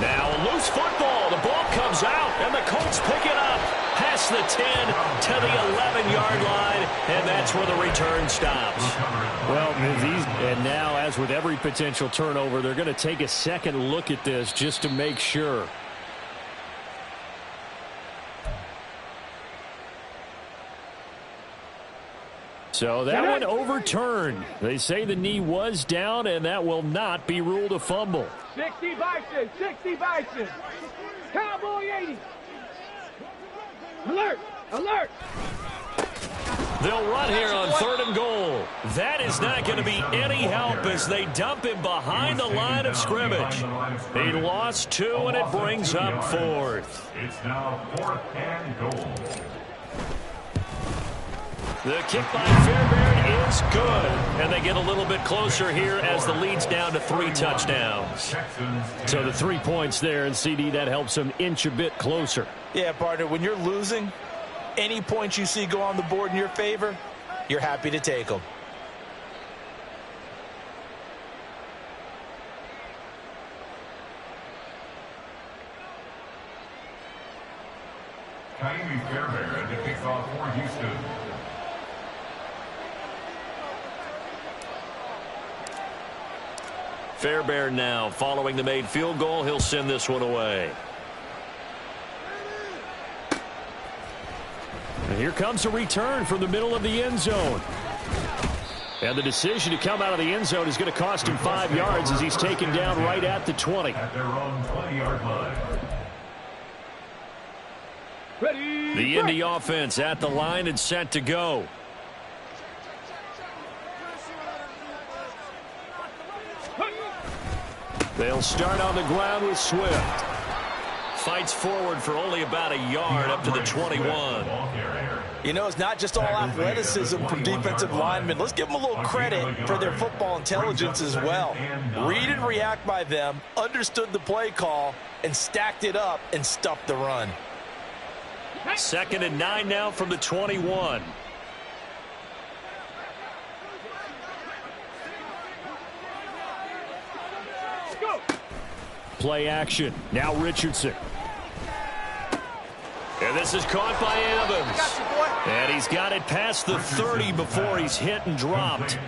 Now a loose football. The ball comes out, and the Colts pick it up. Past the 10 to the 11-yard line, and that's where the return stops. Well, and now, as with every potential turnover, they're going to take a second look at this just to make sure. So that one overturned. They say the knee was down, and that will not be ruled a fumble. 60 Bison. Cowboy 80. Alert. They'll run here on 3rd and goal. That is not going to be any help as they dump him behind the line of scrimmage. He lost 2, and it brings up 4th. It's now 4th and goal. The kick by Fairbairn is good, and they get a little bit closer here as the lead's down to 3 touchdowns. So the 3 points there, and CD, that helps them inch a bit closer. Yeah, partner, when you're losing, Any points you see go on the board in your favor, you're happy to take them. Kylie Fairbairn to kick off for Houston. Fairbairn now following the made field goal. He'll send this one away. And here comes a return from the middle of the end zone. And the decision to come out of the end zone is going to cost him 5 yards as he's taken down right at the 20. At their own 20-yard line. The Indy offense at the line and set to go. They'll start on the ground with Swift. Fights forward for only about a yard up to the 21. You know, it's not just all athleticism from defensive linemen. Let's give them a little credit for their football intelligence as well. Read and react by them, understood the play call, and stacked it up and stuffed the run. 2nd and 9 now from the 21. Play action. Now Richardson. And this is caught by Evans. And he's got it past the 30 before he's hit and dropped.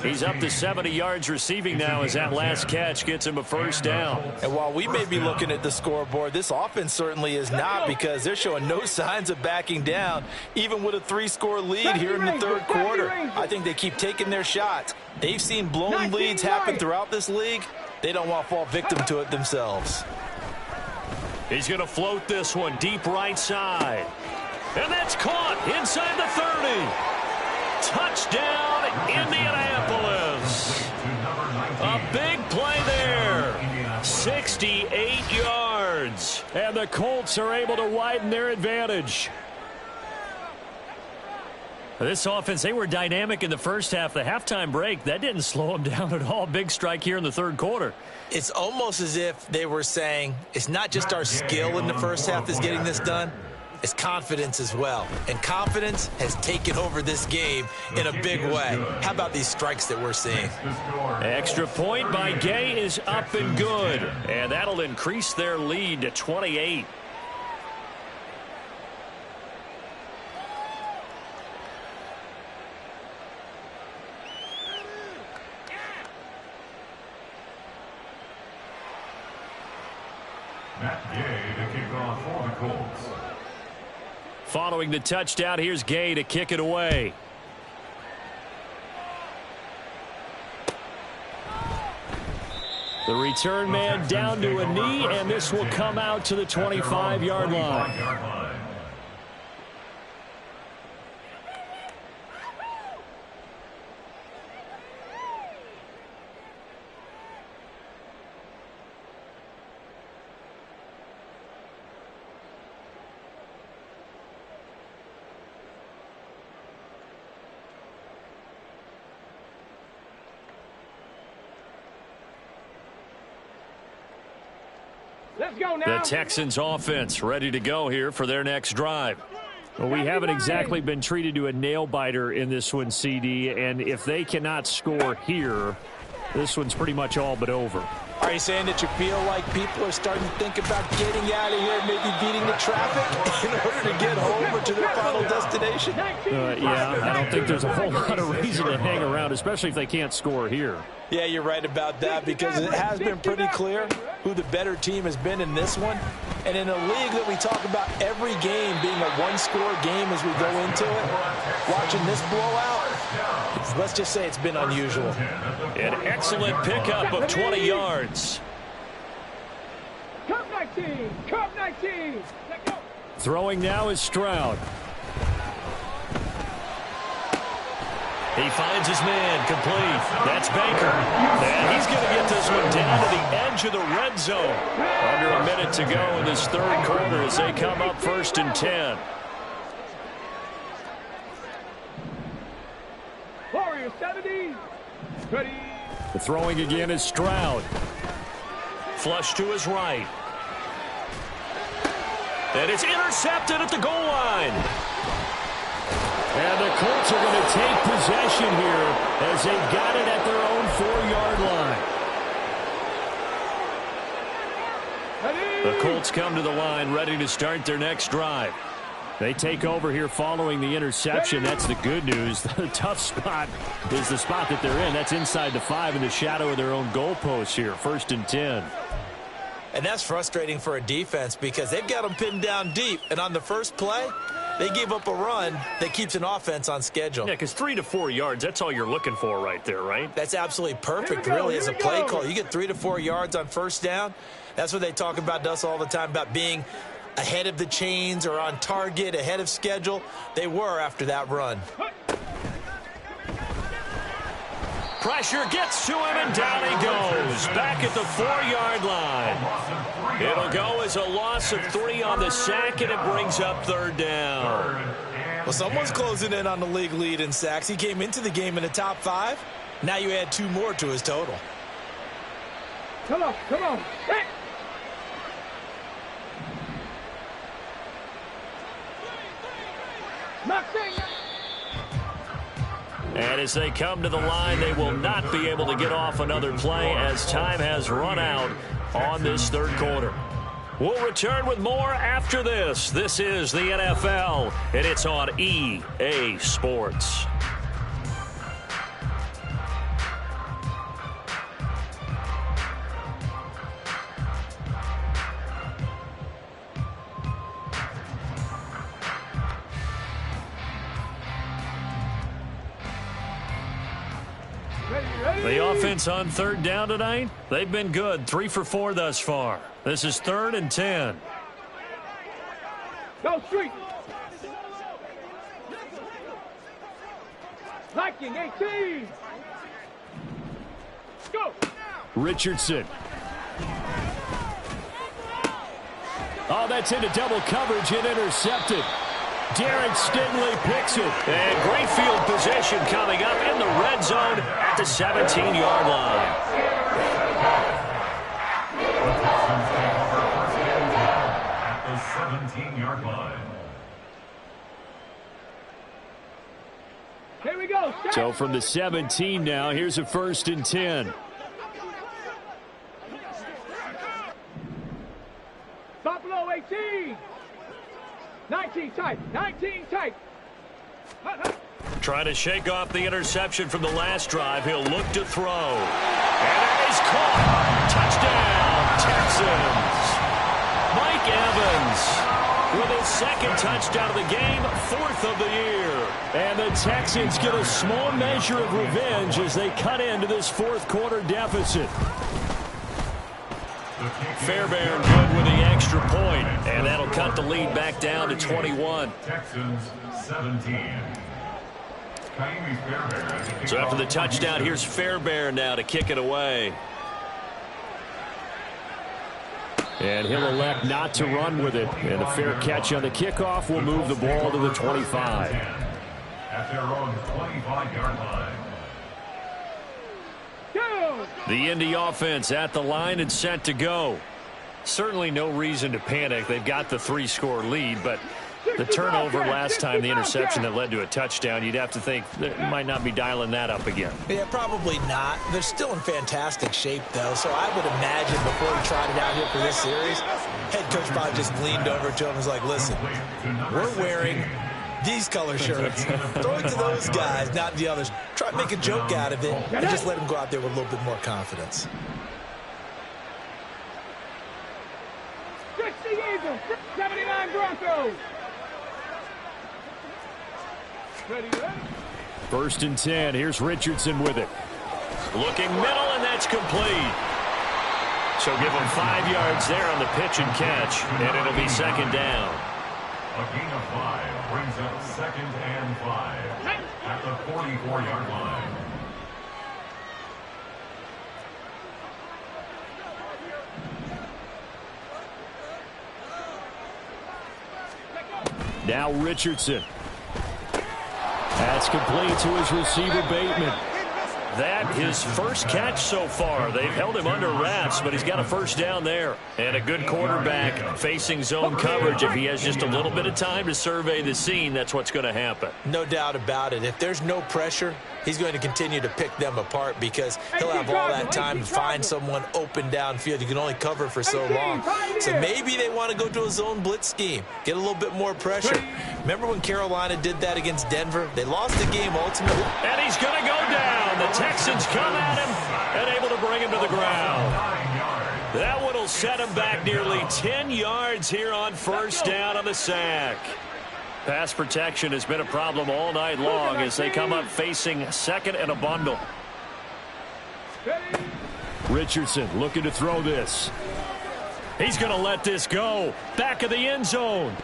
He's up to 70 yards receiving now as that last catch gets him a first down. And while we may be looking at the scoreboard, this offense certainly is not, because they're showing no signs of backing down, even with a 3-score lead here in the 3rd quarter. I think they keep taking their shots. They've seen blown leads happen throughout this league. They don't want to fall victim to it themselves. He's going to float this one deep right side. And that's caught inside the 30. Touchdown, Indianapolis. A big play there. 68 yards. And the Colts are able to widen their advantage. This offense, they were dynamic in the first half. The halftime break, that didn't slow them down at all. Big strike here in the 3rd quarter. It's almost as if they were saying, it's not just our skill in the first half that's getting this done, it's confidence as well. And confidence has taken over this game in a big way. How about these strikes that we're seeing? Extra point by Gay is up and good. And that'll increase their lead to 28. Following the touchdown, here's Gay to kick it away. The return man down to a knee, and this will come out to the 25-yard line. Let's go now. The Texans offense ready to go here for their next drive. Well, we haven't exactly been treated to a nail-biter in this one, CD, and if they cannot score here, this one's pretty much all but over. Are you saying that you feel like people are starting to think about getting out of here, maybe beating the traffic in order to get home or to their final destination? Yeah, I don't think there's a whole lot of reason to hang around, especially if they can't score here. Yeah, you're right about that, because it has been pretty clear who the better team has been in this one. And in a league that we talk about every game being a one-score game as we go into it, watching this blowout, let's just say it's been unusual. An excellent pickup of 20 yards. Cup 19, Cup 19. Let's go. Throwing now is Stroud. He finds his man complete. That's Baker. And he's going to get this one down to the edge of the red zone. Under a minute to go in this 3rd quarter as they come up 1st and 10. Warriors 70. Ready. The throwing again is Stroud. Flush to his right. And it's intercepted at the goal line. And the Colts are going to take possession here as they've got it at their own 4-yard line. The Colts come to the line ready to start their next drive. They take over here following the interception. That's the good news. The tough spot is the spot that they're in. That's inside the 5 in the shadow of their own goalpost here. 1st and 10. And that's frustrating for a defense because they've got them pinned down deep. And on the first play, they give up a run that keeps an offense on schedule. Yeah, because 3 to 4 yards, that's all you're looking for right there, right? That's absolutely perfect, really, as a play call. You get 3 to 4 yards on first down. That's what they talk about to us all the time, about being ahead of the chains or on target, ahead of schedule. They were after that run. Pressure gets to him, and down he goes. Back at the 4-yard line. It'll go as a loss of 3 on the sack, and it brings up 3rd down. Well, someone's closing in on the league lead in sacks. He came into the game in the top 5. Now you add 2 more to his total. Come on, come on. Hey. And as they come to the line, they will not be able to get off another play as time has run out on this 3rd quarter. We'll return with more after this. This is the NFL, and it's on EA Sports. The offense on 3rd down tonight, they've been good. 3 for 4 thus far. This is 3rd and 10. Go street. Liking 18. Go. Richardson. Oh, that's into double coverage and intercepted. Darren Stingley picks it. And great field position coming up in the red zone at the 17-yard line. At the 17-yard line. Here we go. So from the 17 now, here's a 1st and 10. Buffalo 18. 19 tight. 19 tight. Trying to shake off the interception from the last drive. He'll look to throw. And it is caught. Touchdown, Texans. Mike Evans with his 2nd touchdown of the game, 4th of the year. And the Texans get a small measure of revenge as they cut into this 4th quarter deficit. Fairbairn good with the extra point, and that'll cut the lead back down to 21. Texans 17. So after the touchdown, here's Fairbairn now to kick it away. And he'll elect not to run with it. And a fair catch on the kickoff will move the ball to the 25. At their own 25-yard line. The Indy offense at the line and set to go. Certainly no reason to panic. They've got the 3-score lead, but the turnover last time, the interception that led to a touchdown, you'd have to think they might not be dialing that up again. Yeah, probably not. They're still in fantastic shape, though, so I would imagine before he tried it out here for this series, head coach probably just leaned over to him and was like, listen, we're wearing these color shirts. Throw it to those guys, not the others. Try to make a joke out of it and just let them go out there with a little bit more confidence. 60 Eagles, 79 Broncos. Ready. 1st and 10. Here's Richardson with it. Looking middle, and that's complete. So give him 5 yards there on the pitch and catch, and it'll be 2nd down. A gain of 5 brings up 2nd and 5 at the 44-yard line. Now Richardson. That's complete to his receiver, Bateman. that his first catch so far. They've held him under wraps, but he's got a first down there. And a good quarterback facing zone coverage. If he has just a little bit of time to survey the scene, that's what's going to happen. No doubt about it. If there's no pressure, he's going to continue to pick them apart because he'll have all that time to find someone open downfield. You can only cover for so long. So maybe they want to go to a zone blitz scheme, get a little bit more pressure. Remember when Carolina did that against Denver? They lost the game ultimately. And he's going to go down. The Texans come at him and able to bring him to the ground. That one will set him back nearly 10 yards here on first down on the sack. Pass protection has been a problem all night long as they come up facing second and a bundle. Richardson looking to throw this. He's going to let this go. Back of the end zone.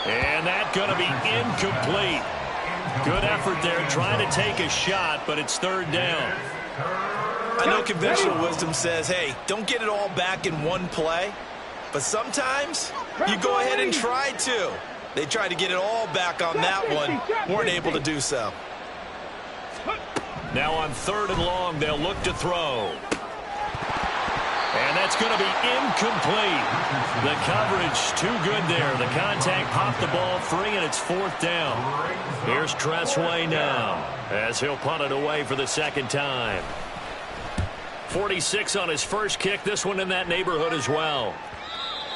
And that's going to be incomplete. Good effort there trying to take a shot, but it's third down. I know conventional wisdom says, hey, don't get it all back in one play. But sometimes you go ahead and try to. They tried to get it all back on that one. Weren't able to do so. Now on third and long, they'll look to throw. And that's going to be incomplete. The coverage too good there. The contact popped the ball free, and it's fourth down. Here's Tressway now as he'll punt it away for the second time. 46 on his first kick. This one in that neighborhood as well.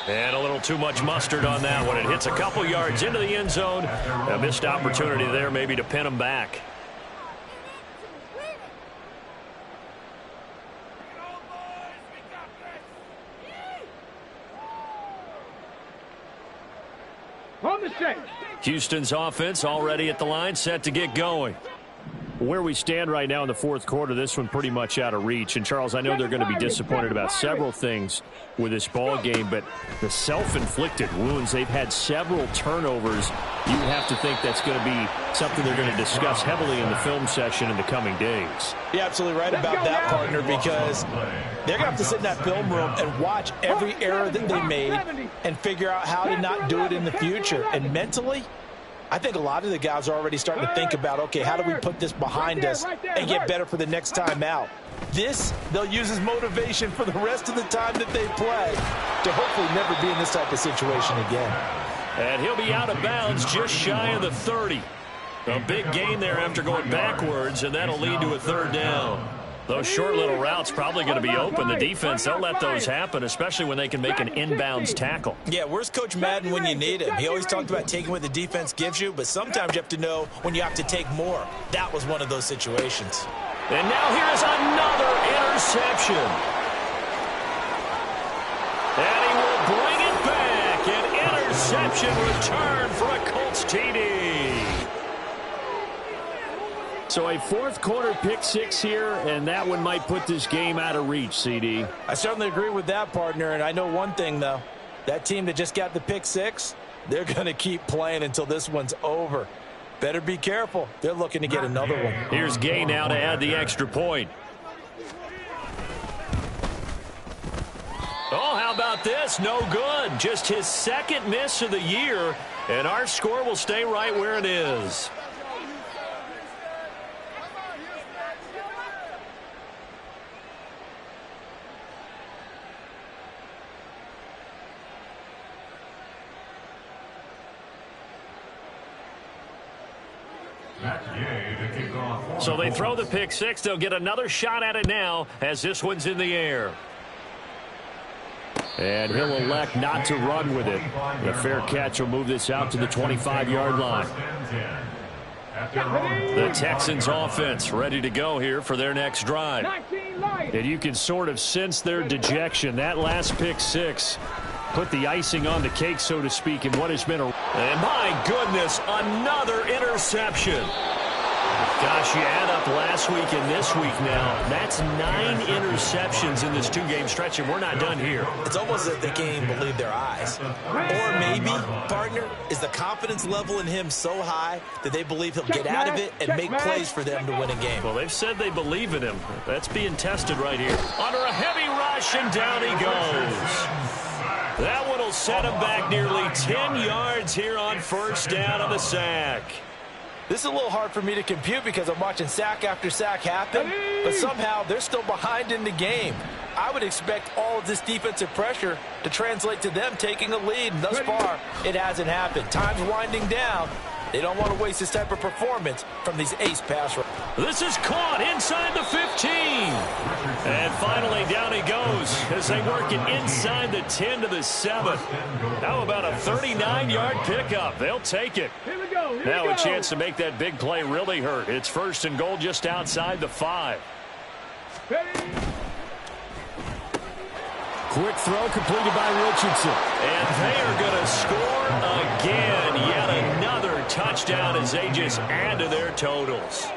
And a little too much mustard on that one. It hits a couple yards into the end zone. A missed opportunity there maybe to pin him back. Houston's offense already at the line, set to get going. Where we stand right now in the fourth quarter, this one pretty much out of reach. And, Charles, I know they're going to be disappointed about several things with this ball game, but the self-inflicted wounds, they've had several turnovers. You would have to think that's going to be something they're going to discuss heavily in the film session in the coming days. You're absolutely right about that, partner, because they're going to have to sit in that film room and watch every error that they made and figure out how to not do it in the future. And mentally, I think a lot of the guys are already starting to think about, okay, how do we put this behind us and get better for the next time out? This, they'll use as motivation for the rest of the time that they play to hopefully never be in this type of situation again. And he'll be out of bounds just shy of the 30. A big gain there after going backwards, and that'll lead to a third down. Those short little routes probably going to be open. The defense, they'll let those happen, especially when they can make an inbounds tackle. Yeah, where's Coach Madden when you need him? He always talked about taking what the defense gives you, but sometimes you have to know when you have to take more. That was one of those situations. And now here is another interception. And he will bring it back. An interception return for a Colts TD. So a fourth quarter pick six here, and that one might put this game out of reach, CD. I certainly agree with that, partner, and I know one thing, though. That team that just got the pick six, they're going to keep playing until this one's over. Better be careful. They're looking to get another one. Here's Gay now to add the extra point. Oh, how about this? No good. Just his second miss of the year, and our score will stay right where it is. So they throw the pick six. They'll get another shot at it now as this one's in the air. And he'll elect not to run with it. The fair catch will move this out to the 25-yard line. The Texans offense ready to go here for their next drive. And you can sort of sense their dejection. That last pick six put the icing on the cake, so to speak, in what has been a... And my goodness, another interception. Gosh, you add up last week and this week now. That's 9 interceptions in this two-game stretch, and we're not done here. It's almost as if they can't even believe their eyes. Or maybe, partner, is the confidence level in him so high that they believe he'll get out of it and make plays for them to win a game. Well, they've said they believe in him. That's being tested right here. Under a heavy rush, and down he goes. That one will set him back nearly 10 yards here on first down on the sack. This is a little hard for me to compute because I'm watching sack after sack happen, but somehow they're still behind in the game. I would expect all of this defensive pressure to translate to them taking a lead, and thus far, it hasn't happened. Time's winding down. They don't want to waste this type of performance from these ace pass rushers. This is caught inside the 15. And finally, down he goes as they work it inside the 10 to the 7. How about a 39-yard pickup? They'll take it. Here we go. Now a chance to make that big play really hurt. It's 1st and goal just outside the 5. Ready. Quick throw completed by Richardson. And they are going to score again. Yet another touchdown as they just add to their totals.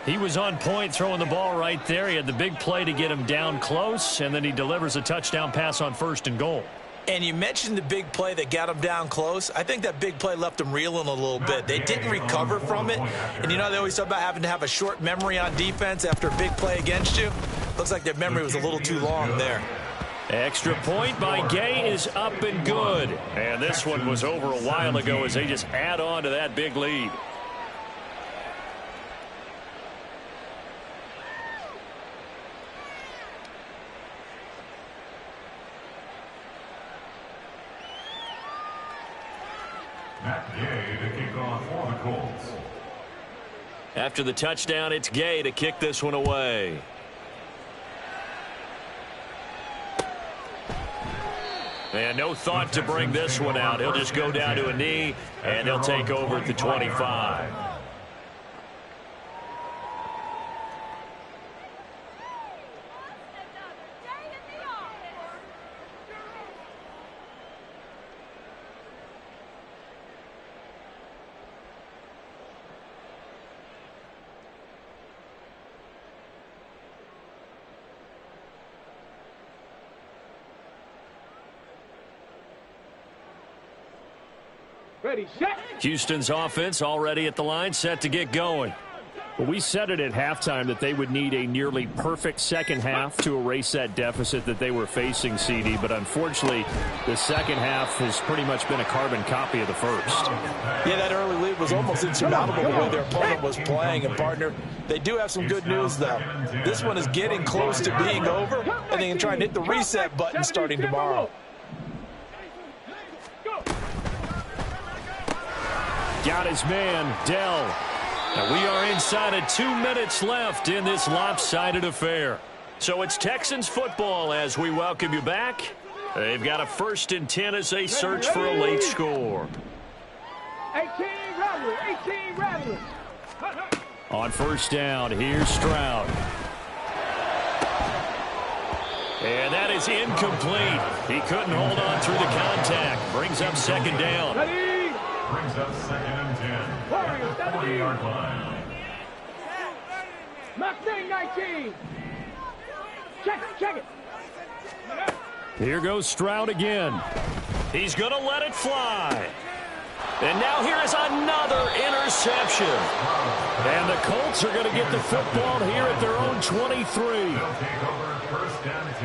He was on point throwing the ball right there. He had the big play to get him down close, and then he delivers a touchdown pass on 1st and goal. And you mentioned the big play that got him down close. I think that big play left them reeling a little bit. They didn't recover from it. And, you know, they always talk about having to have a short memory on defense after a big play against you. Looks like their memory was a little too long there. Extra point by Gay is up and good. And this one was over a while ago as they just add on to that big lead. Gay to kick off for the Colts. After the touchdown, it's Gay to kick this one away. And no thought to bring this one out. He'll just go down to a knee, and he'll take over at the 25. Ready, set. Houston's offense already at the line, set to get going. Well, we said it at halftime that they would need a nearly perfect second half to erase that deficit that they were facing, CD. But unfortunately, the second half has pretty much been a carbon copy of the first. Yeah, that early lead was almost insurmountable the way their opponent was playing. And, partner, they do have some good news, though. This one is getting close to being over, and they can try and hit the reset button starting tomorrow. Got his man, Dell. And we are inside of 2 minutes left in this lopsided affair. So it's Texans football as we welcome you back. They've got a 1st and 10 as they search for a late score. 18 Rattlers. On 1st down, here's Stroud. And that is incomplete. He couldn't hold on through the contact. Brings up 2nd down. Brings up 2nd and 10. 40-yard line. Mustang 19. Check it. Here goes Stroud again. He's going to let it fly. And now here is another interception. And the Colts are going to get the football here at their own 23. They'll take over 1st and 10.